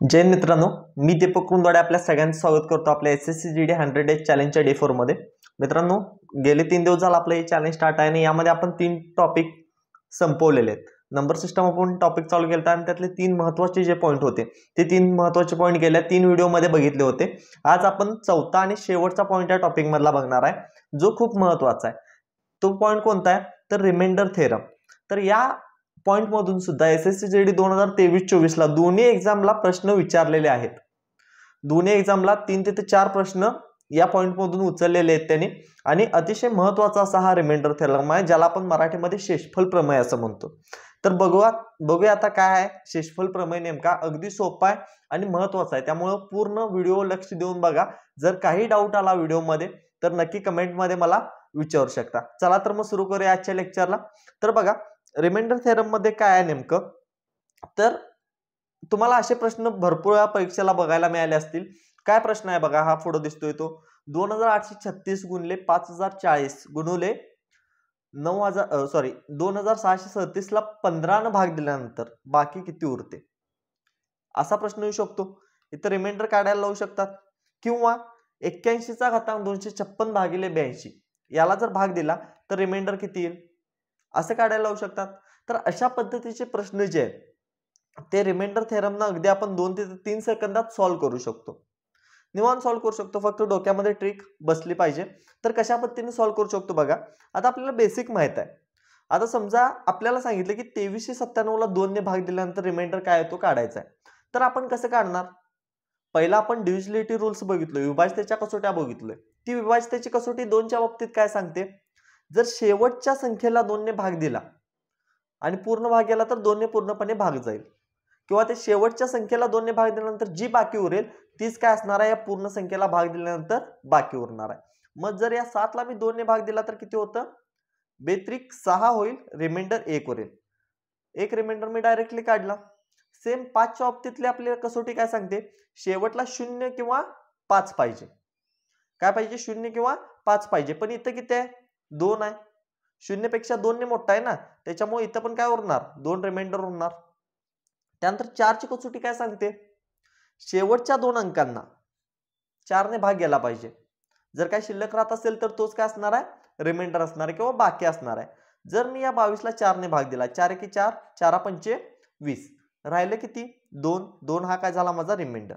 जय मित्रांनो, मी दीपक कुंदवाडे आपल्या सगळ्यांचं स्वागत करतो आपल्या SSC GD 100 डेज चॅलेंजच्या डे 4 मध्ये। मित्रांनो, गेले 3 दिवस झाला आपलं हे चॅलेंज स्टार्ट आहे आणि यामध्ये आपण 3 टॉपिक संपवलेले आहेत। नंबर सिस्टम आपण टॉपिक चालू केलता आणि त्यातले 3 महत्त्वाचे जे पॉइंट होते ते 3 महत्त्वाचे पॉइंट गेल्या 3 व्हिडिओ मध्ये बघितले होते। आज आपण चौथा आणि शेवटचा पॉइंट या टॉपिक मधला बघणार आहे जो खूप महत्त्वाचा आहे। तो पॉइंट कोणता आहे तर रिमाइंडर थेरम। तर या पॉइंट मधून सुद्धा SSC GD 2023-24 ला दोन्ही एग्जामला प्रश्न विचारलेले आहेत। दोन्ही एग्जामला 3 ते 4 प्रश्न या पॉइंट मधून उचललेले आहेत त्यांनी आणि अतिशय महत्त्वाचा असा हा रिमाइंडर थेरम आहे ज्याला आपण मराठीमध्ये शेषफल प्रमेय असं म्हणतो। तर बघूया आता काय आहे शेषफल प्रमेय नेमका। अगदी सोपा आहे आणि महत्त्वाचा आहे, त्यामुळे पूर्ण व्हिडिओ लक्ष देऊन बघा। जर काही डाऊट आला व्हिडिओ मध्ये तर नक्की कमेंट मध्ये मला विचारू शकता। चला तर मग सुरू करूया आजच्या लेक्चरला। तर बघा रिमाइंडर थेरम मध्ये काय आहे नेमकं, तर तुम्हाला असे प्रश्न भरपूर परीक्षेला बघायला मिळाले असतील। काय प्रश्न आहे बघा, हा फोटो दिसतोय तो 2836 गुणिले 5040 गुणिले 2637 ला 15 ने भाग दिल्यानंतर बाकी किती उरते, असा प्रश्न येऊ शकतो। इथे रिमाइंडर काढायला लावू शकतात किंवा 81 चा घातांक 256 भागिले 82 याला जर भाग दिला तर रिमाइंडर किती येईल असे काढायला लावू शकतात। तर अशा पद्धतीचे प्रश्न जे आहेत ते रिमाइंडर थेरम ना अगदी आपण 2 ते 3 सेकंदात सॉल्व्ह करू शकतो, निवांत सॉल्व्ह करू शकतो। फक्त डोक्यामध्ये ट्रिक बसली पाहिजे। तर कशा पद्धतीने सॉल्व्ह करू शकतो बघा। आता आपल्याला बेसिक माहित आहे। आता समजा आपल्याला सांगितलं की 2397 ला 2 ने भाग दिल्यानंतर रिमाइंडर काय येतो काढायचा आहे। तर आपण कसं काढणार, पहिला आपण डिव्हिजिबिलिटी रूल्स बघितलो, विभाज्यतेच्या कसोट्या बघितलोय। ती विभाज्यतेची कसोटी 2 च्या बाबतीत काय सांगते, जर शेवटच्या संख्येला 2 ने भाग दिला आणि पूर्ण भाग गेला तर 2 ने पूर्णपणे भाग जाईल, किंवा ते शेवटच्या संख्येला 2 ने भाग दिल्यानंतर जी बाकी उरेल तीच काय असणार आहे या पूर्ण संख्येला भाग दिल्यानंतर बाकी उरणार आहे। मग जर या 7 ला मी 2 ने भाग दिला तर किती होतं, बेत्रिक 6 होईल, रिमाइंडर 1 उरेल। एक रिमाइंडर मी डायरेक्टली काढला। सेम 5 च्या बाबतीतली आपली कसोटी काय सांगते, शेवटला 0 किंवा 5 पाहिजे। काय पाहिजे, 0 किंवा 5 पाहिजे, पण इथं किती आहे 2 आहे। 0 पेक्षा 2 ने मोठा आहे ना, त्याच्यामुळे इथं पण काय उरणार 2 रिमाइंडर उरणार। त्यानंतर 4 ची कसोटी काय सांगते, शेवटच्या 2 अंकांना 4 ने भाग गेला पाहिजे। जर काय शिल्लक राहत असेल तर तोच काय असणार आहे रिमाइंडर असणार आहे किंवा बाकी असणार आहे। जर मी या 22 ला 4 ने भाग दिला, 4 एके 4, 4 पंचे 20, राहिले किती 2, 2 हा काय झाला माझा रिमाइंडर,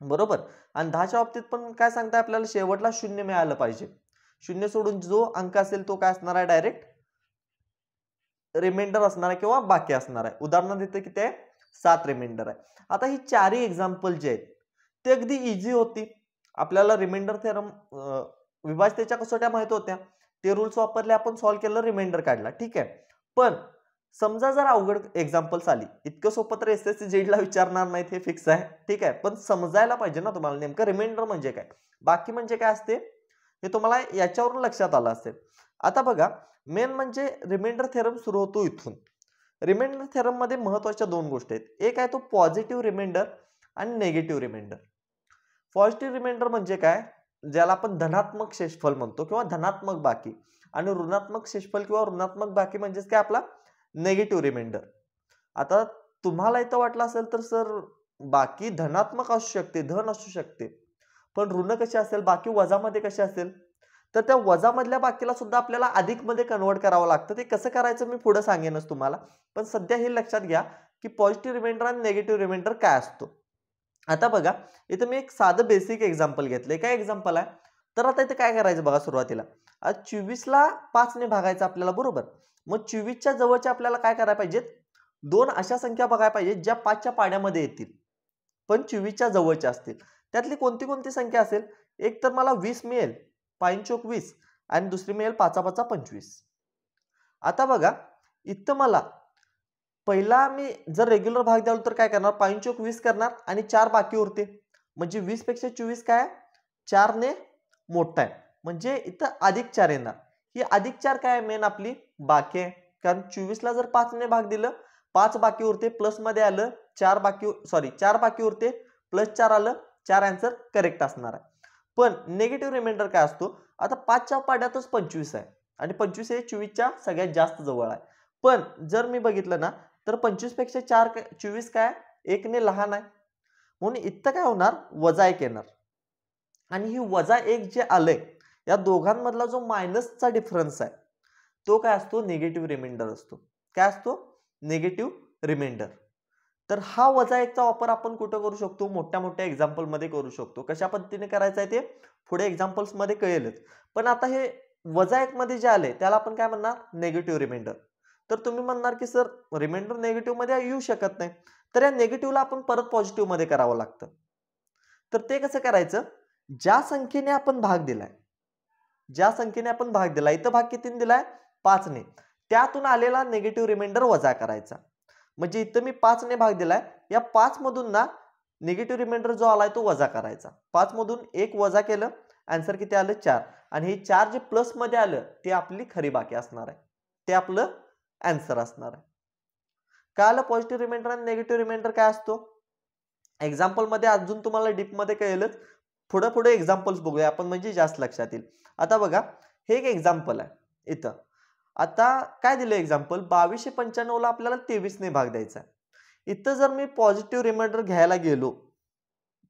बरोबर। आणि 10 च्या बाबतीत पण काय सांगताय आपल्याला, शेवटला 0 मिळालं पाहिजे। 0 सोडून जो अंक असेल तो काय असणार आहे डायरेक्ट रिमाइंडर असणार आहे किंवा बाकी असणार आहे। उदाहरणार्थ इथे किती आहे 7 रिमाइंडर आहे। आता ही चारही एक्झाम्पल जे आहेत ते अगदी इझी होती। आपल्याला रिमाइंडर थेरम विभाज्यतेच्या कसोट्या माहित होत्या, ते रूल्स वापरले, आपण सॉल्व्ह केलं, रिमाइंडर काढला, ठीक आहे। पण समजा जर अवघड एक्झाम्पल्स आली, इतकं सोपं तर SSC GD ला विचारणार नाहीत हे फिक्स आहे, ठीक आहे। पण समजायला पाहिजे ना तुम्हाला नेमकं रिमाइंडर म्हणजे काय, बाकी म्हणजे काय असते हे तुम्हाला याच्यावरून लक्षात आलं असेल। आता बघा मेन म्हणजे रिमाइंडर थेरम सुरू होतो इथून। रिमाइंडर थेरम मध्ये महत्त्वाच्या 2 गोष्टी आहेत, एक आहे तो पॉझिटिव्ह रिमाइंडर आणि नेगेटिव्ह रिमाइंडर। पॉझिटिव्ह रिमाइंडर म्हणजे काय, ज्याला आपण धनात्मक शेषफल म्हणतो किंवा धनात्मक बाकी, आणि ऋणात्मक शेषफल किंवा ऋणात्मक बाकी म्हणजे काय आपला नेगेटिव्ह रिमाइंडर। आता तुम्हाला इथं वाटलं असेल तर सर बाकी धनात्मक असू शकते, धन असू शकते, पण ऋण कशी असेल, बाकी वजामध्ये कशी असेल, तर त्या वजा मधल्या बाकीला सुद्धा आपल्याला अधिक मध्ये कन्वर्ट करावं लागतं। ते कसं करायचं मी पुढे सांगेनच तुम्हाला, पण सध्या हे लक्षात घ्या की पॉझिटिव्ह रिमाइंडर आणि नेगेटिव्ह रिमाइंडर काय असतो। आता बघा इथं मी एक साधं बेसिक एक्झाम्पल घेतलंय। काय एक्झाम्पल आहे, तर आता इथे काय करायचं बघा, सुरुवातीला आज 24 ला 5 ने भागायचं आपल्याला, बरोबर। मग 24 च्या जवळच्या आपल्याला काय करायला पाहिजेत, 2 अशा संख्या बघायला पाहिजेत ज्या 5 च्या पाड्यामध्ये येतील पण 24 च्या जवळच्या असतील। त्यातली कोणती कोणती संख्या असेल, एक तर मला 20 मिळेल, 5 चोक 20, आणि दुसरी मिळेल 5 5 25। आता बघा इथं मला पहिला मी जर रेग्युलर भाग द्याल तर काय करणार, 5 चोक 20 करणार आणि 4 बाकी उरते, म्हणजे 20 पेक्षा 24 काय 4 ने मोठा आहे, म्हणजे इथं अधिक 4 येणार। ही अधिक 4 काय मेन आपली बाकी आहे, कारण 24 ला जर 5 ने भाग दिलं 5 बाकी उरते, प्लस मध्ये आलं 4 बाकी उरते, प्लस 4 आलं, 4 आन्सर करेक्ट असणार आहे। पण नेगेटिव्ह रिमाइंडर काय असतो, आता 5 च्या पाड्यातच 25 आहे आणि 25 हे 24 च्या सगळ्यात जास्त जवळ आहे। पण जर मी बघितलं ना तर 25 पेक्षा 24 काय 1 ने लहान आहे, म्हणून इथं काय होणार, -1 येणार. आणि ही -1 जे आलंय या दोघांमधला जो मायनसचा डिफरन्स आहे तो काय असतो, निगेटिव्ह रिमाइंडर असतो. काय असतो, निगेटिव्ह रिमाइंडर. तर हा -1 चा वापर आपण कुठं करू शकतो, मोठ्या मोठ्या एक्झाम्पल मध्ये करू शकतो. कशा पद्धतीने करायचं आहे ते पुढे एक्झाम्पल्स मध्ये कळेलच. पण आता हे -1 मध्ये जे आले त्याला आपण काय म्हणणार, नेगेटिव्ह रिमाइंडर. तर तुम्ही म्हणणार की सर रिमाइंडर नेगेटिव्ह मध्ये येऊ शकत नाही, तर या नेगेटिव्हला आपण परत पॉझिटिव्ह मध्ये करावं लागतं. तर ते कसं करायचं, ज्या संख्येने आपण भाग दिलाय, ज्या संख्येने आपण भाग दिला, इथं भाग कितीने दिलाय, 5 ने, त्यातून आलेला नेगेटिव्ह रिमाइंडर वजा करायचा. म्हणजे इथं मी 5 ने भाग दिलाय, या 5 मधून ना निगेटिव्ह रिमाइंडर जो आलाय तो वजा करायचा. 5 मधून 1 वजा केलं, आन्सर किती आलं, 4. आणि हे 4 जे प्लस मध्ये आलं ते आपली खरी बाकी असणार आहे, ते आपलं आन्सर असणार आहे. कळालं पॉझिटिव्ह रिमाइंडर आणि निगेटिव्ह रिमाइंडर काय असतो. एक्झाम्पल मध्ये अजून तुम्हाला डीप मध्ये कळेलच. पुढे पुढे एक्झाम्पल्स बघूया आपण, म्हणजे जास्त लक्षात येईल. आता बघा, हे एक एक्झाम्पल आहे इथं. आता काय दिलं एक्झाम्पल, 2295 ला आपल्याला 23 ने भाग द्यायचा आहे. इथं जर मी पॉझिटिव्ह रिमाइंडर घ्यायला गेलो,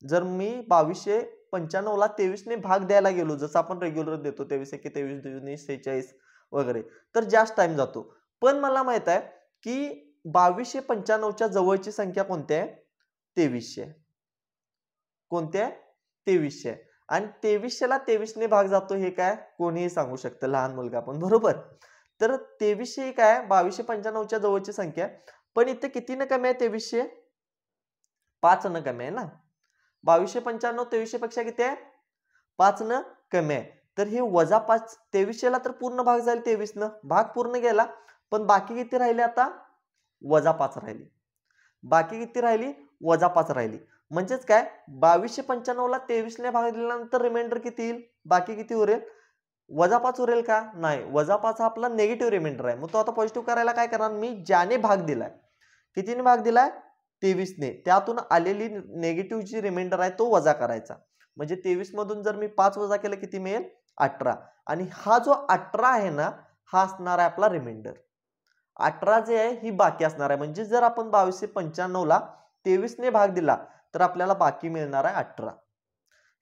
जर मी 2295 ला 23 ने भाग द्यायला गेलो, जसं आपण रेग्युलर देतो 23 एके 23, 2 46 वगैरे, तर जास्त टाइम जातो. पण मला माहित आहे की 2295 च्या जवळची संख्या कोणती आहे, 2300. कोणती आहे, 2300. आणि 2300 ला 23 ने भाग जातो हे काय कोणीही सांगू शकतं, लहान मुलगा पण, बरोबर. तर 2300 ही काय 2295 च्या जवळची संख्या आहे. पण इथे कितीने कमी आहे 2300, 5 न कमी आहे ना. 2295 2300 पेक्षा किती आहे, 5 न कमी आहे. तर हे -5, 2300 ला तर पूर्ण भाग जाईल 23 न, भाग पूर्ण गेला. पण बाकी किती राहिले, आता -5 राहिली. बाकी किती राहिली, -5 राहिली. म्हणजेच काय, 2295 ला 23 ने भाग दिल्यानंतर रिमाइंडर किती येईल, बाकी किती उरेल, -5 उरेल का, नाही. -5 हा आपला नेगेटिव्ह रिमाइंडर आहे. मग तो आता पॉझिटिव्ह करायला काय करणार, मी ज्याने भाग दिलाय, कितीने भाग दिलाय, 23 ने, त्यातून आलेली नेगेटिव्ह जी रिमाइंडर आहे तो वजा करायचा. म्हणजे 23 मधून जर मी 5 वजा केलं किती मिळेल, 18. आणि हा जो 18 आहे ना, हा असणार आहे आपला रिमाइंडर. 18 जे आहे ही बाकी असणार आहे. म्हणजे जर आपण 2295 ला 23 ने भाग दिला तर आपल्याला बाकी मिळणार आहे 18.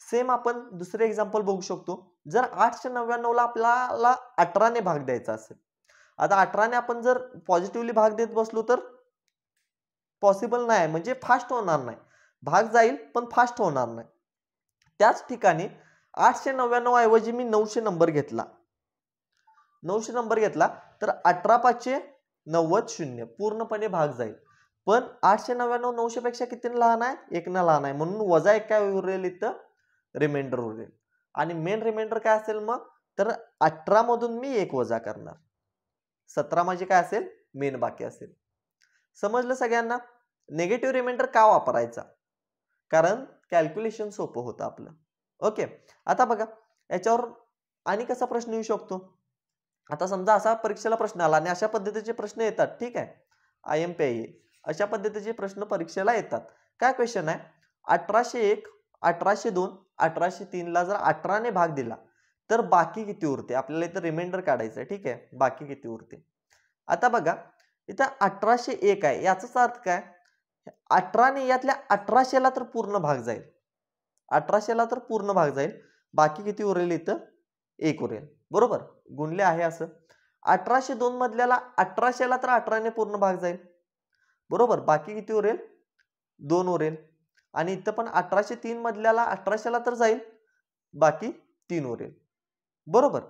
सेम आपण दुसरे एक्झाम्पल बघू शकतो. जर 899 ला आपल्याला 18 ने भाग द्यायचा असेल, आता 18 ने आपण जर पॉझिटिव्हली भाग देत बसलो तर पॉसिबल नाही, म्हणजे फास्ट होणार नाही. भाग जाईल पण फास्ट होणार नाही. त्याच ठिकाणी 899 ऐवजी मी 900 नंबर घेतला, 900 नंबर घेतला तर 18 5 90 शून्य, पूर्णपणे भाग जाईल. पण 899 900 पेक्षा किती लहान आहे, 1 न लहान आहे, म्हणून -1 काय उरेल, इथं रिमाइंडर उरेल. आणि मेन रिमाइंडर काय असेल मग, तर 18 मधून मी 1 वजा करणार, 17 माझे काय असेल, मेन बाकी असेल. समजलं सगळ्यांना. नेगेटिव्ह रिमाइंडर का वापरायचा, कारण कॅल्क्युलेशन सोपं होतं आपलं. ओके. आता बघा याच्यावर आणि कसा प्रश्न येऊ शकतो. आता समजा असा परीक्षेला प्रश्न आला आणि अशा पद्धतीचे प्रश्न येतात, ठीक आहे, IMPI अशा पद्धतीचे प्रश्न परीक्षेला येतात. काय क्वेश्चन आहे, 1801, 1802, 1803 ला जर 18 ने भाग दिला तर बाकी किती उरते, आपल्याला इथं रिमाइंडर काढायचं आहे, ठीक आहे, बाकी किती उरते. आता बघा इथं 1801 आहे, याचाच अर्थ काय, 18 ने यातल्या 1800 ला तर पूर्ण भाग जाईल, 1800 ला तर पूर्ण भाग जाईल, बाकी किती उरेल, इथं 1 उरेल, बरोबर. गुणले आहे असं. 1802 मधल्याला 1800 ला तर 18 ने पूर्ण भाग जाईल, बरोबर, बाकी किती उरेल, 2 उरेल. आणि इथं पण 1803 मधल्याला 1800 ला तर जाईल, बाकी 3 उरेल, बरोबर.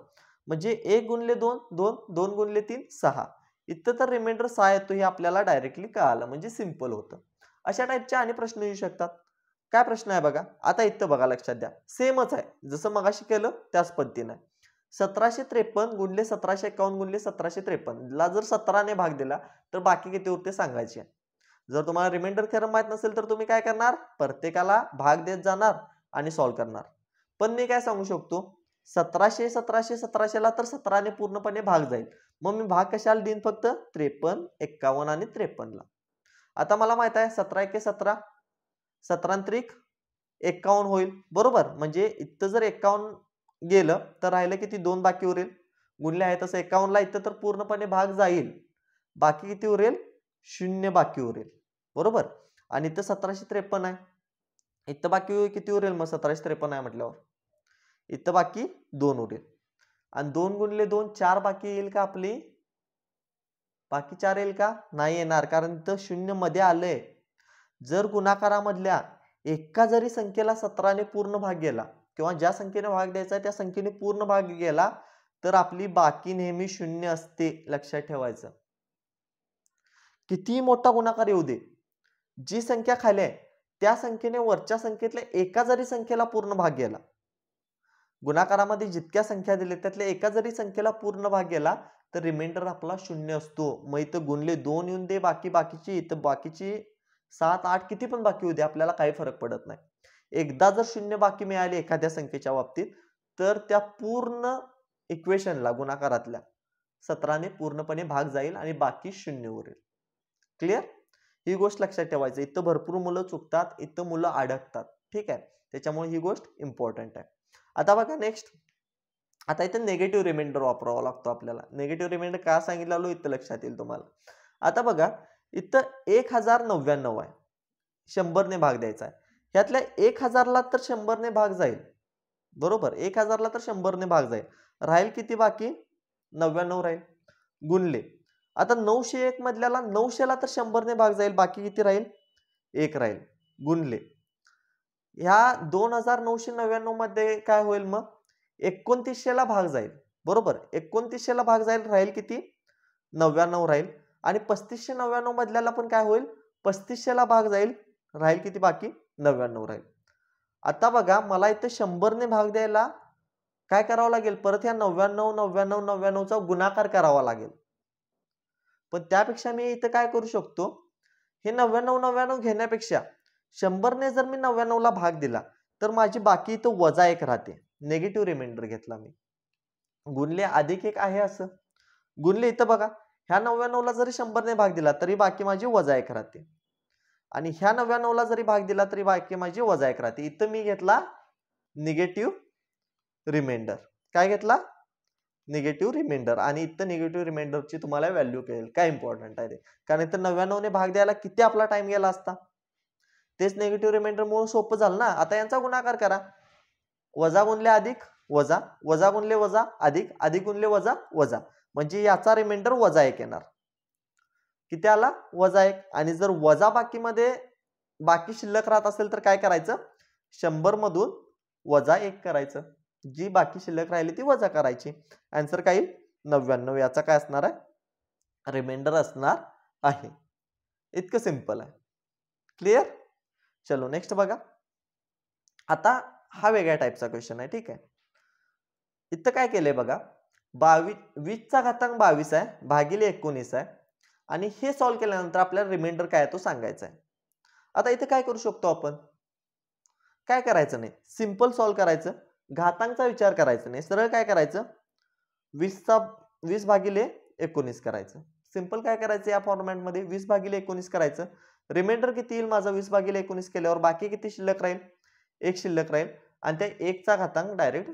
म्हणजे 1 गुणले 2 2, 2 गुणले 3 6. इथं तर रिमाइंडर 6 येतो हे आपल्याला डायरेक्टली कळालं, म्हणजे सिंपल होतं. अशा टाइपचे आणि प्रश्न येऊ शकतात. काय प्रश्न आहे बघा, आता इथं बघा, लक्षात द्या, सेमच आहे, जसं मगाशी केलं त्याच पद्धतीने. 1753 गुणले 1751 गुणले 1753 ला जर 17 ने भाग दिला तर बाकी किती उरते सांगायचे. जर तुम्हाला रिमाइंडर थेरम माहित नसेल तर तुम्ही काय करणार, प्रत्येकाला भाग देत जाणार आणि सॉल्व्ह करणार. पण मी काय सांगू शकतो, 1700 1700 1700 ला तर 17 ने पूर्णपणे भाग जाईल, मग मी भाग कशाला देईन, फक्त 53 51 आणि 53 ला. आता मला माहित आहे 17 एके 17, 17 त्रिक 51 होईल, बरोबर. म्हणजे इथं जर 51 गेलं तर राहिलं किती, 2 बाकी उरेल. गुणले आहे तसं 51 ला इथं तर पूर्णपणे भाग जाईल, बाकी किती उरेल, 0 बाकी उरेल, बरोबर. आणि इथं 1753 आहे. इथं बाकी किती उरेल मग? 1753 आहे म्हटल्यावर इथं बाकी 2 उरेल. आणि 2 गुणिले 2 4 बाकी येईल का आपली? बाकी 4 येईल का? नाही येणार, कारण इथं 0 मध्ये आलंय. जर गुणाकारामधल्या एका जरी संख्येला 17ने पूर्ण भाग गेला किंवा ज्या संख्येने भाग द्यायचा त्या संख्येने पूर्ण भाग गेला तर आपली बाकी नेहमी 0 असते, लक्षात ठेवायचं. कितीही मोठा गुणाकार येऊ दे, जी संख्या खाली आहे त्या संख्येने वरच्या संख्येतल्या एका जरी संख्येला पूर्ण भाग गेला, गुणाकारामध्ये जितक्या संख्या दिल्या त्यातल्या एका जरी संख्येला पूर्ण भाग गेला तर रिमाइंडर आपला 0 असतो. मग इथं गुणले 2 येऊन दे बाकीची, इथं बाकीची 7 8 किती पण बाकी होऊ दे, आपल्याला काही फरक पडत नाही. एकदा जर 0 बाकी मिळाली एखाद्या संख्येच्या बाबतीत तर त्या पूर्ण इक्वेशनला गुणाकारातल्या 17ने पूर्णपणे भाग जाईल आणि बाकी 0 उरेल. क्लिअर? ही गोष्ट लक्षात ठेवायची. इथं भरपूर मुलं चुकतात, इथं मुलं अडकतात. ठीक आहे, त्याच्यामुळे ही गोष्ट इम्पॉर्टंट आहे. आता बघा नेक्स्ट, आता इथं निगेटिव्ह रिमाइंडर वापरावा लागतो आपल्याला. निगेटिव्ह रिमाइंडर का सांगितलं इथं लक्षात येईल तुम्हाला. आता बघा इथं 1099 आहे, 100 ने भाग द्यायचा आहे. ह्यातल्या 1000 ला तर 100 ने भाग जाईल, बरोबर? 1000 ला तर 100 ने भाग जाईल. राहील किती बाकी? 99 राहील. गुणले आता 901 मधल्याला 900 ला तर 100 ने भाग जाईल, बाकी किती राहील? 1 राहील. गुणले ह्या 2999 मध्ये काय होईल मग? 2900 ला भाग जाईल, बरोबर? 2900 ला भाग जाईल, राहील किती? 99 राहील. आणि 3599 मधल्याला पण काय होईल? 3500 ला भाग जाईल, राहील किती बाकी? 99 राहील. आता बघा मला इथे 100 ने भाग द्यायला काय करावं लागेल? परत ह्या 99 99 99 चा गुणाकार करावा लागेल. पण त्यापेक्षा मी इथं काय करू शकतो? हे 99 99 घेण्यापेक्षा 100 ने जर मी 99 ला भाग दिला तर माझी बाकी इथं -1 राहते. निगेटिव्ह रिमाइंडर घेतला मी. गुणले +1 आहे असं. गुणले इथं बघा ह्या 99 ला जरी 100 ने भाग दिला तरी बाकी माझी -1 राहते. आणि ह्या 99 ला जरी भाग दिला तरी बाकी माझी -1 राहते. इथं मी घेतला निगेटिव्ह रिमाइंडर. काय घेतला? Negative reminder. आणि इथं निगेटिव्ह रिमाइंडरची तुम्हाला व्हॅल्यू कळेल काय इम्पॉर्टंट आहे ते. कारण इथं 99 ने भाग द्यायला किती आपला टाइम गेला असता? तेच निगेटिव्ह रिमाइंडर मुळे सोपं झालं ना. आता यांचा गुणाकार करा. वजा गुणले अधिक वजा, वजा गुणले वजा अधिक, अधिक गुणले वजा वजा, म्हणजे याचा रिमाइंडर -1 येणार. किती आला? -1. आणि जर वजा बाकीमध्ये बाकी शिल्लक राहत असेल तर काय करायचं? 100 मधून -1 करायचं. जी बाकी शिल्लक राहिली ती वजा करायची. आन्सर काय येईल? 99. याचा काय असणार आहे? रिमाइंडर असणार आहे. इतकं सिंपल आहे. क्लिअर? चलो नेक्स्ट बघा. आता हा वेगळ्या टाईपचा क्वेश्चन आहे. ठीक आहे, इथं काय केलंय बघा. 20 चा घातांक 22 आहे भागिले 19 आहे आणि हे सॉल्व्ह केल्यानंतर आपल्याला रिमाइंडर काय आहे तो सांगायचा आहे. आता इथे काय करू शकतो आपण? काय करायचं नाही, सिंपल सॉल्व्ह करायचं. घातांकचा विचार करायचा नाही, सरळ काय करायचं? 20 भागिले 19 करायचं. सिंपल काय करायचं या फॉर्मॅट मध्ये? 20 भागिले 19 करायचं. रिमाइंडर किती येईल माझा 20 भागिले 19 केल्यावर? बाकी किती शिल्लक राहील? 1 शिल्लक राहील. आणि त्या 1 चा घातांक डायरेक्ट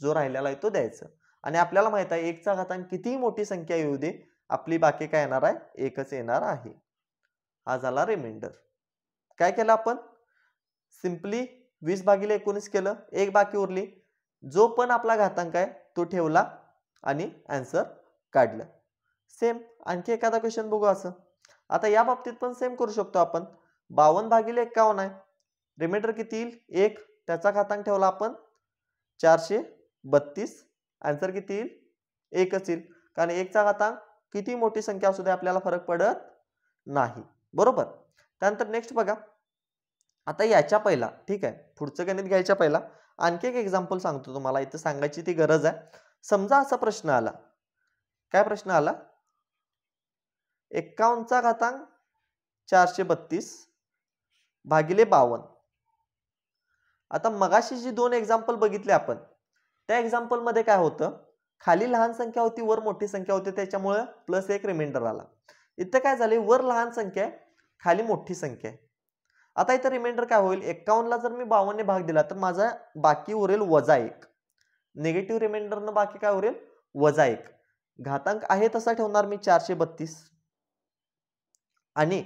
जो राहिलेला आहे तो द्यायचा. आणि आपल्याला माहित आहे 1 चा घातांक कितीही मोठी संख्या येऊ दे आपली बाकी काय येणार आहे? 1च येणार आहे. हा झाला रिमाइंडर. काय केलं आपण? सिंपली 20 भागिले 19 केलं, 1 बाकी उरली. जो पण आपला घातांक आहे तो ठेवला आणि आन्सर काढलं. सेम आणखी एखादा क्वेश्चन बघू असं. आता या बाबतीत पण सेम करू शकतो आपण. 52 भागिले 51 आहे. रिमाइंडर किती येईल? 1. त्याचा घातांक ठेवला आपण 432. आन्सर किती येईल? 1च येईल. कारण 1 चा घातांक किती मोठी संख्या असू दे आपल्याला फरक पडत नाही, बरोबर? त्यानंतर नेक्स्ट बघा. आता याच्या पहिला, ठीक आहे, पुढचं गणित घ्यायच्या पहिला आणखी एक एक्झाम्पल सांगतो तुम्हाला. इथं सांगायची ती गरज आहे. समजा असा प्रश्न आला. काय प्रश्न आला? 51 चा घातांक 432 भागिले 52. आता मगाशी जी 2 एक्झाम्पल बघितले आपण त्या एक्झाम्पल मध्ये काय होतं? खाली लहान संख्या होती, वर मोठी संख्या होती, त्याच्यामुळे +1 रिमाइंडर आला. इथं काय झाले? वर लहान संख्या आहे, खाली मोठी संख्या आहे. आता इथं रिमाइंडर काय होईल? 51 ला जर मी 52 ने भाग दिला तर माझा बाकी उरेल -1. निगेटिव्ह रिमाइंडरनं बाकी काय उरेल? -1. घातांक आहे तसा ठेवणार मी 432. आणि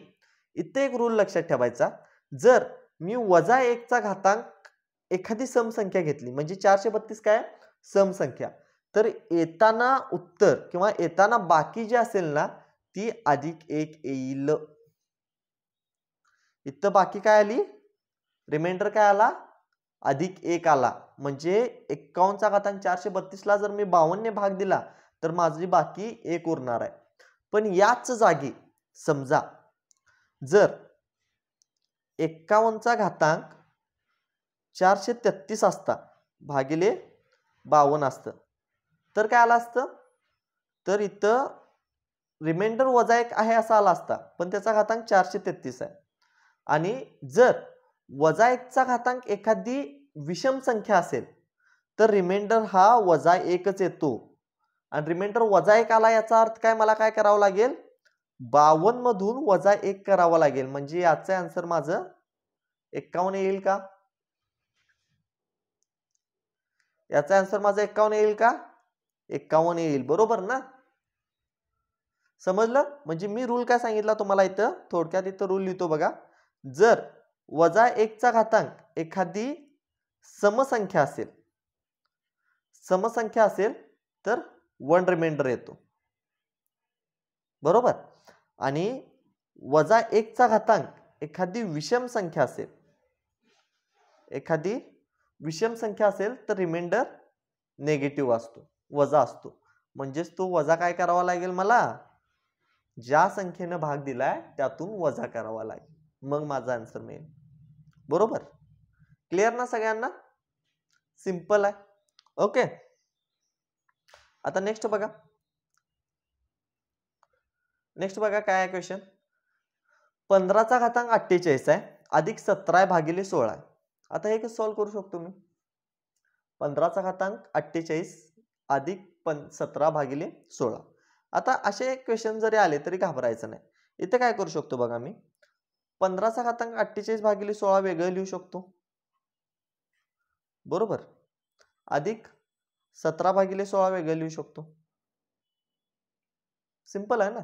इथे एक रूल लक्षात ठेवायचा, जर मी वजा 1 चा घातांक एखादी समसंख्या घेतली म्हणजे 432 काय समसंख्या, तर येताना उत्तर किंवा येताना बाकी जी असेल ना ती +1 येईल. इथं बाकी काय आली, रिमाइंडर काय आला, +1 आला. म्हणजे 51 चा घातांक 432 ला जर मी 52 ने भाग दिला तर माझी बाकी 1 उरणार आहे. पण याच जागी समजा जर 51 चा घातांक 433 असता भागिले 52 असतं तर काय आलं असतं, तर इथं रिमाइंडर -1 आहे असा आला असता, पण त्याचा घातांक 433 आहे. आणि जर -1 चा घातांक एखादी विषम संख्या असेल तर रिमाइंडर हा -1च येतो. आणि रिमाइंडर -1 आला याचा अर्थ काय, मला काय करावं लागेल, 52 मधून -1 करावं लागेल. म्हणजे याचं आन्सर माझं 51 येईल का? याचा आन्सर माझा 51 येईल का? 51 येईल, बरोबर ना? समजलं? म्हणजे मी रूल काय सांगितला तुम्हाला इथं, थोडक्यात इथं रूल लिहितो बघा. जर -1 चा घातांक एखादी समसंख्या असेल तर 1 रिमाइंडर येतो, बरोबर. आणि -1 चा घातांक एखादी विषम संख्या असेल तर रिमाइंडर नेगेटिव्ह असतो, वजा असतो. म्हणजेच तो वजा काय करावा लागेल, मला ज्या संख्येने भाग दिलाय त्यातून वजा करावा लागेल, मग माझा आन्सर मिळेल, बरोबर. क्लिअर ना सगळ्यांना? सिंपल आहे. ओके, आता नेक्स्ट बघा काय आहे क्वेश्चन. 15 चा घातांक 48 आहे अधिक 17 भागिले 16 आहे. आता हे कसं सॉल्व्ह करू शकतो मी? 15 चा घातांक 48 अधिक 17 भागिले 16. आता असे क्वेश्चन जरी आले तरी घाबरायचं नाही. इथे काय करू शकतो बघा, मी 15 चा घातांक 48 भागिले 16 वेगळं लिहू शकतो, बरोबर. अधिक 17 भागिले 16 वेगळं लिहू शकतो. सिंपल आहे ना.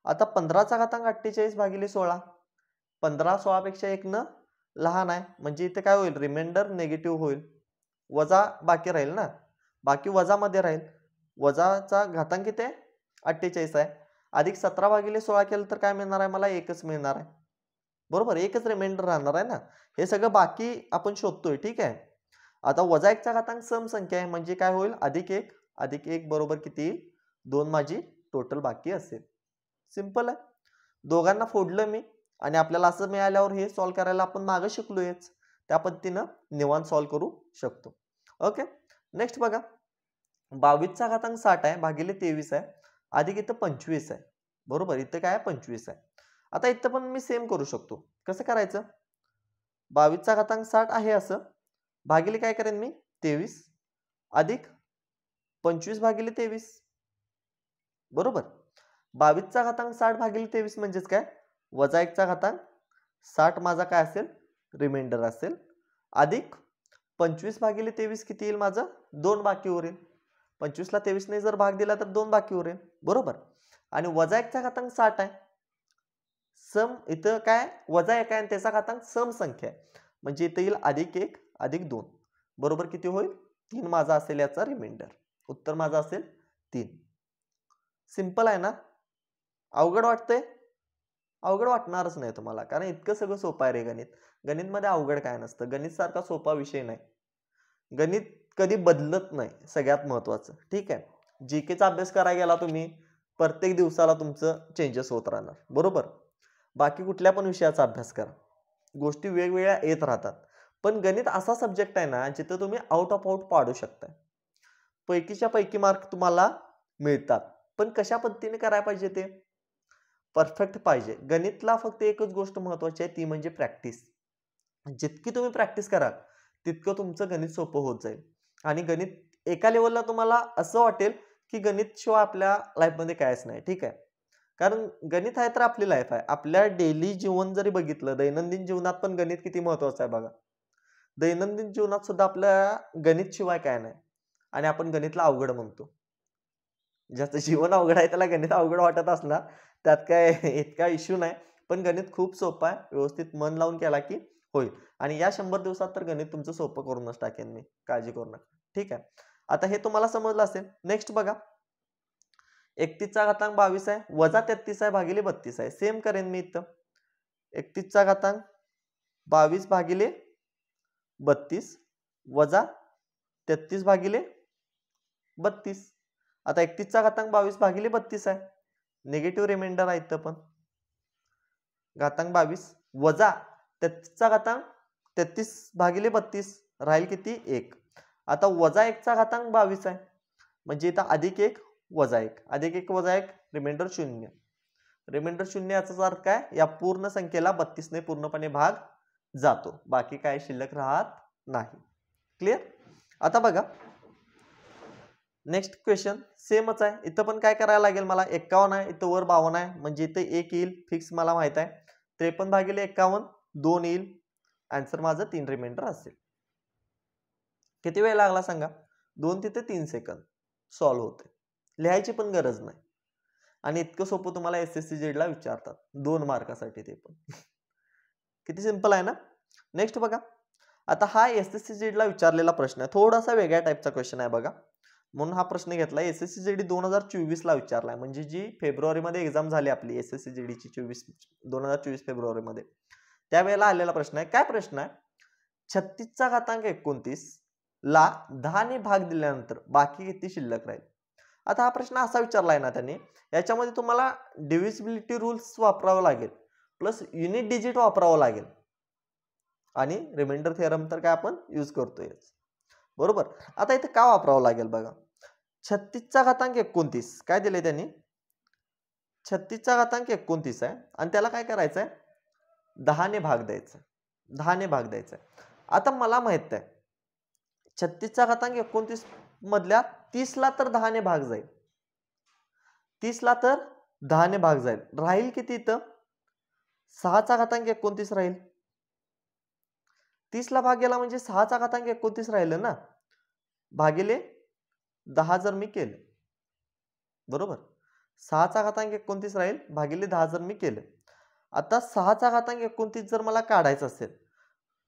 आता 15 चा घातांक 48 भागिले 16, 15 16 पेक्षा 1 न लहान आहे, म्हणजे इथे काय होईल, रिमाइंडर नेगेटिव्ह होईल, वजा बाकी राहील ना, बाकी वजा मध्ये राहील. वजाचा घातांक किती आहे, 48 आहे. अधिक 17 भागिले 16 केलं तर काय मिळणार आहे, मला 1च मिळणार आहे, बरोबर. 1च रिमाइंडर राहणार आहे ना. हे सगळं बाकी आपण शोधतोय, ठीक आहे. आता -1 चा घातांक समसंख्या आहे म्हणजे काय होईल, +1 बरोबर किती, 2 माझी टोटल बाकी असेल. सिंपल आहे. दोघांना फोडलं मी आणि आपल्याला असं मिळाल्यावर हे सॉल्व्ह करायला आपण मागे शिकलोयच, त्या पद्धतीनं निवांत सॉल्व्ह करू शकतो. ओके, नेक्स्ट बघा. 22 चा घातांक 60 आहे भागिले 23 आहे अधिक इथं 25 आहे, बरोबर. इथं काय 25 आहे. आता इथं पण मी सेम करू शकतो. कसं करायचं, 22 चा घातांक 60 आहे असं भागिले काय करेन मी, 23 अधिक 25 भागिले 23, बरोबर. 22 चा घातांक 60 भागिले 23 म्हणजेच काय, -1 चा घातांक 60 माझा काय असेल, रिमाइंडर असेल, अधिक 25 भागिले 23 किती येईल, माझं 2 बाकी उरेल. 25 ला 23 ने जर भाग दिला तर 2 बाकी उरेल, बरोबर. आणि -1 चा घातांक 60 आहे, सम इथं काय -1 आहे आणि त्याचा घातांक सम संख्या आहे, म्हणजे इथं येईल +1 अधिक 2, बरोबर किती होईल, 3 माझा असेल याचा रिमाइंडर. उत्तर माझं असेल 3. सिंपल आहे ना. अवघड वाटतंय? अवघड वाटणारच नाही तुम्हाला, कारण इतकं सगळं सोपं आहे रे गणित. गणित मध्ये अवघड काय नसतं, गणित सारखा सोपा विषय नाही. गणित कधी बदलत नाही, सगळ्यात महत्वाचं, ठीक आहे. जीकेचा अभ्यास करायला गेला तुम्ही, प्रत्येक दिवसाला तुमचं चेंजेस होत राहणार, बरोबर. बाकी कुठल्या पण विषयाचा अभ्यास करा, गोष्टी वेगवेगळ्या येत राहतात. पण गणित असा सब्जेक्ट आहे ना जिथं तुम्ही आउट ऑफ आउट पाडू शकता, पैकीच्या पैकी मार्क तुम्हाला मिळतात. पण कशा पद्धतीने करायला पाहिजे, ते परफेक्ट पाहिजे. गणितला फक्त एकच गोष्ट महत्वाची आहे, ती म्हणजे प्रॅक्टिस. जितकी तुम्ही प्रॅक्टिस कराल तितकं तुमचं गणित सोपं होत जाईल. आणि गणित एका लेवलला तुम्हाला असं वाटेल की गणित शिवाय आपल्या लाईफमध्ये कायच नाही, ठीक आहे. कारण गणित आहे तर आपली लाईफ आहे. आपल्या डेली जीवन जरी बघितलं, दैनंदिन जीवनात पण गणित किती महत्वाचं आहे बघा. दैनंदिन जीवनात सुद्धा आपल्या गणित शिवाय काय नाही, आणि आपण गणितला अवघड म्हणतो. ज्याचं जीवन अवघड आहे त्याला गणित अवघड वाटत असणार, त्यात काय इतका इश्यू नाही. पण गणित खूप सोपं आहे, व्यवस्थित मन लावून केला की होईल. आणि या 100 दिवसात तर गणित तुमचं सोपं करूनच टाकेन मी, काळजी करू नका. ठीक आहे, आता हे तुम्हाला समजलं असेल. नेक्स्ट बघा, 31 चा घातांक 22 आहे वजा 33 आहे भागिले 32 आहे. सेम करेन मी इथं. 31 चा घातांक 22 भागिले 32 वजा 33 भागिले 32. आता 31 चा घातांक 22 भागिले 32 आहे. निगेटिव्ह रिमाइंडर आहे इथं पण. घातांक 22 वजा 33 चा घातांक 33 भागिले 32 राहील किती 1. आता वजा 1 चा घातांक 22 आहे. म्हणजे इथं अधिक 1 वजा 1, अधिक 1 वजा 1 रिमाइंडर 0. रिमाइंडर 0 याचाच अर्थ काय, या पूर्ण संख्येला 32 ने पूर्णपणे भाग जातो, बाकी काय शिल्लक राहत नाही. क्लियर. आता बघा नेक्स्ट क्वेश्चन सेमच आहे. इथं पण काय करायला लागेल मला, 51 आहे इथं वर 52 आहे म्हणजे इथे 1 येईल फिक्स मला माहित आहे. 53 भागिले 51 2 येईल. आन्सर माझं 3 रिमाइंडर असेल. किती वेळ लागला सांगा, 2 ते 3 सेकंद सॉल्व्ह होते. लिहायची पण गरज नाही आणि इतकं सोपं तुम्हाला एसएससी जेडला विचारतात 2 मार्कासाठी, ते पण किती सिंपल आहे ना. नेक्स्ट बघा, आता हा एसएससी जेडला विचारलेला प्रश्न आहे, थोडासा वेगळ्या टाईपचा क्वेश्चन आहे बघा, म्हणून हा प्रश्न घेतला. एसएससी जीडी 2024 ला विचारलाय, म्हणजे जी फेब्रुवारी मध्ये एक्झाम झाली आपली एसएससी जीडीची 2024 फेब्रुवारी मध्ये, त्यावेळेला आलेला प्रश्न आहे. काय प्रश्न आहे, 36 चा घातांक 29 ला 10 ने भाग दिल्यानंतर बाकी किती शिल्लक राहील. आता हा प्रश्न असा विचारलाय ना त्यांनी, याच्यामध्ये तुम्हाला डिव्हिजिबिलिटी रूल्स वापरावा लागेल प्लस युनिट डिजिट वापरावं लागेल आणि रिमाइंडर थेरम तर काय आपण यूज करतोय बरोबर. आता इथे का वापरावं लागेल बघा, 36 चा घातांक 29 काय दिले त्यांनी, 36 चा घातांक 29 आहे आणि त्याला काय करायचं आहे, 10 ने भाग द्यायचा, 10 ने भाग द्यायचा. आता मला माहित आहे 36 चा घातांक 29 मधल्या 30 ला तर 10 ने भाग जाईल, 30 ला तर 10 ने भाग जाईल, राहील किती इथं 6 चा घातांक 29 राहील. 30 ला भाग गेला म्हणजे 6 चा घातांक 29 राहिलं ना, भागिले 10 जर मी केले बरोबर, 6 चा घातांक 29 राहील भागिले 10 जर मी केले. आता 6 चा घातांक 29 जर मला काढायचा असेल,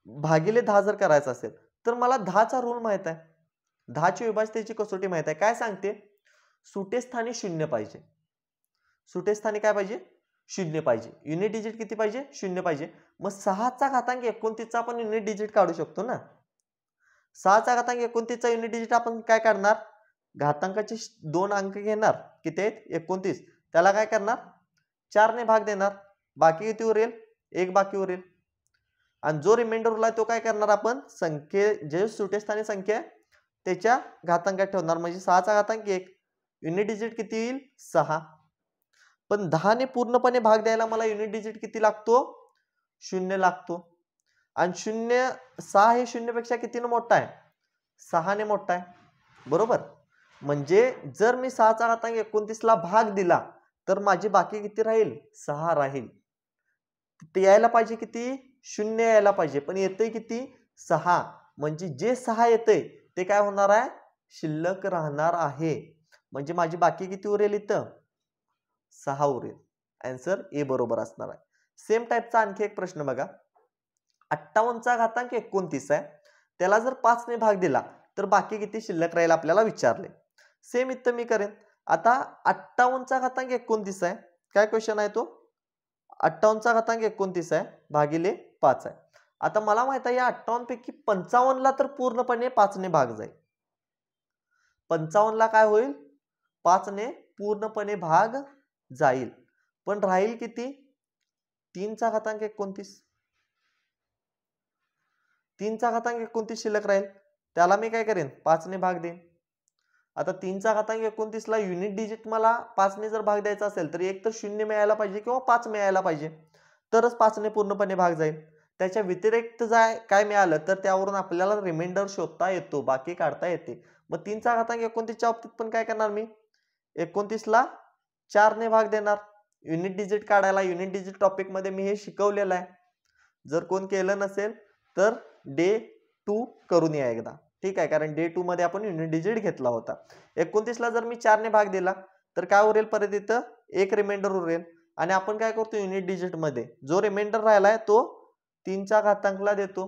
भागिले 10 जर करायचा असेल, तर मला 10 चा रूल माहित आहे, 10 ची विभाज्यतेची कसोटी माहित आहे. काय सांगते, सुटेस्थानी 0 पाहिजे, सुटेस्थानी काय पाहिजे 0 पाहिजे, युनिट डिजिट किती पाहिजे 0 पाहिजे. मग 6 चा घातांक 29 चा आपण युनिट डिजिट काढू शकतो ना. 6 चा घातांक 29 चा युनिट डिजिट आपण काय करणार, घातांकाचे 2 अंक घेणार, किती आहेत 29, त्याला काय करणार 4 ने भाग देणार, बाकी किती उरेल 1 बाकी उरेल. आणि जो रिमाइंडर उरला तो काय करणार आपण, संख्ये जे सुटेस्थानी संख्या आहे त्याच्या घातांकात ठेवणार, म्हणजे 6 चा घातांक 1, युनिट डिजिट किती येईल 6. पण 10 ने पूर्णपणे भाग द्यायला मला युनिट डिजिट किती लागतो 0 लागतो. आणि 0 6 हे 0 पेक्षा कितीने मोठा आहे 6 ने मोठा आहे बरोबर. म्हणजे जर मी 6 चा घातांक 29 ला भाग दिला तर माझी बाकी किती राहील 6 राहील. ते यायला पाहिजे किती 0 यायला पाहिजे, पण येतंय किती 6, म्हणजे जे 6 येतंय ते काय होणार आहे शिल्लक राहणार आहे, म्हणजे माझी बाकी किती उरेल इथं 6 उरेल. आन्सर ए बरोबर असणार आहे. सेम टाईपचा आणखी एक प्रश्न बघा, 58 चा घातांक 29 आहे, त्याला जर 5 ने भाग दिला तर बाकी किती शिल्लक राहील आपल्याला विचारले. सेम इथं मी करेन. आता 58 चा घातांक 29 आहे, काय क्वेश्चन आहे तो, 58 चा घातांक 29 आहे भागिले 5 आहे. आता मला माहित आहे या 58 पैकी 55 ला तर पूर्णपणे 5 ने भाग जाईल, 55 ला काय होईल 5 ने पूर्णपणे भाग जाईल, पण राहील किती 3 चा घातांक 29, 3 चा घातांक 29 शिल्लक राहील, त्याला मी काय करेन 5 ने भाग देईन. आता 3 चा घातांक 29 ला युनिट डिजिट मला 5 ने जर भाग द्यायचा असेल तर एक तर 0 मिळायला पाहिजे किंवा 5 मिळायला पाहिजे, तरच 5 ने पूर्णपणे भाग जाईल. त्याच्या व्यतिरिक्त काय मिळालं तर त्यावरून आपल्याला रिमाइंडर शोधता येतो, बाकी काढता येते. मग 3 चा घातांक 29 च्या बाबतीत पण काय करणार मी 29 ला 4 ने भाग देणार, युनिट डिजिट काढायला. युनिट डिजिट टॉपिक मध्ये मी हे शिकवलेलं आहे, जर कोण केलं नसेल तर डे 2 करून या एकदा, ठीक आहे, कारण डे 2 मध्ये आपण युनिट डिजिट घेतला होता. 29 ला जर मी 4 ने भाग दिला तर काय उरेल परत इथं 1 रिमाइंडर उरेल, आणि आपण काय करतो युनिट डिजिट मध्ये जो रिमाइंडर राहिलाय तो 3च्या घातांकला देतो.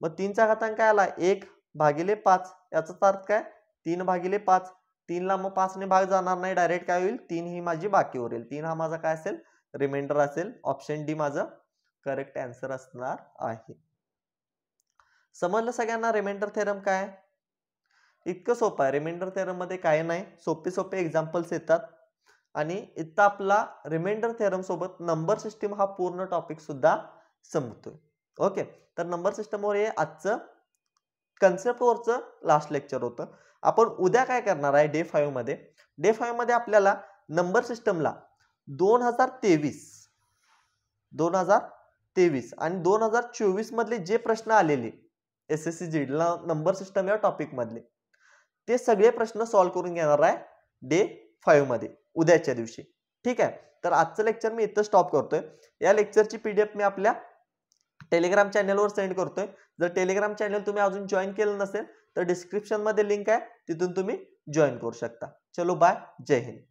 मग 3चा घातांक काय आला 1/5 याचा अर्थ काय 3/5. 3 ला मग 5 ने भाग जाणार नाही डायरेक्ट काय होईल 3 ही माझी बाकी उरेल. 3 हा माझा काय असेल रिमाइंडर असेल. ऑप्शन डी माझं करेक्ट आन्सर असणार आहे. समजलं सगळ्यांना रिमाइंडर थेरम काय आहे? इतकं सोपं आहे. रिमाइंडर थेरम मध्ये काय नाही सोपे एक्झाम्पल्स येतात आणि इथं आपला रिमाइंडर थेरम सोबत नंबर सिस्टीम हा पूर्ण टॉपिक सुद्धा संपतोय. ओके तर नंबर सिस्टमवर हे आजचं कन्सेप्ट वरचं लास्ट लेक्चर होतं. आपण उद्या काय करणार आहे डे 5 मध्ये डे 5 मध्ये आपल्याला नंबर सिस्टमला 2023 आणि 2024 मधले जे प्रश्न आलेले एसएससी जीडी ला नंबर सिस्टम या टॉपिक मधले ते सगळे प्रश्न सॉल्व्ह करून घेणार आहे डे 5 मध्ये उद्याच्या दिवशी. ठीक आहे तर आजचं लेक्चर मी इथं स्टॉप करतोय. या लेक्चरची पीडीएफ मी आपल्या टेलिग्राम चॅनलवर सेंड करतोय. जर टेलिग्राम चॅनल तुम्ही अजून जॉईन केलं नसेल तर डिस्क्रिप्शन मध्ये लिंक आहे तिथून तुम्ही जॉईन करू शकता. चलो बाय जय हिंद.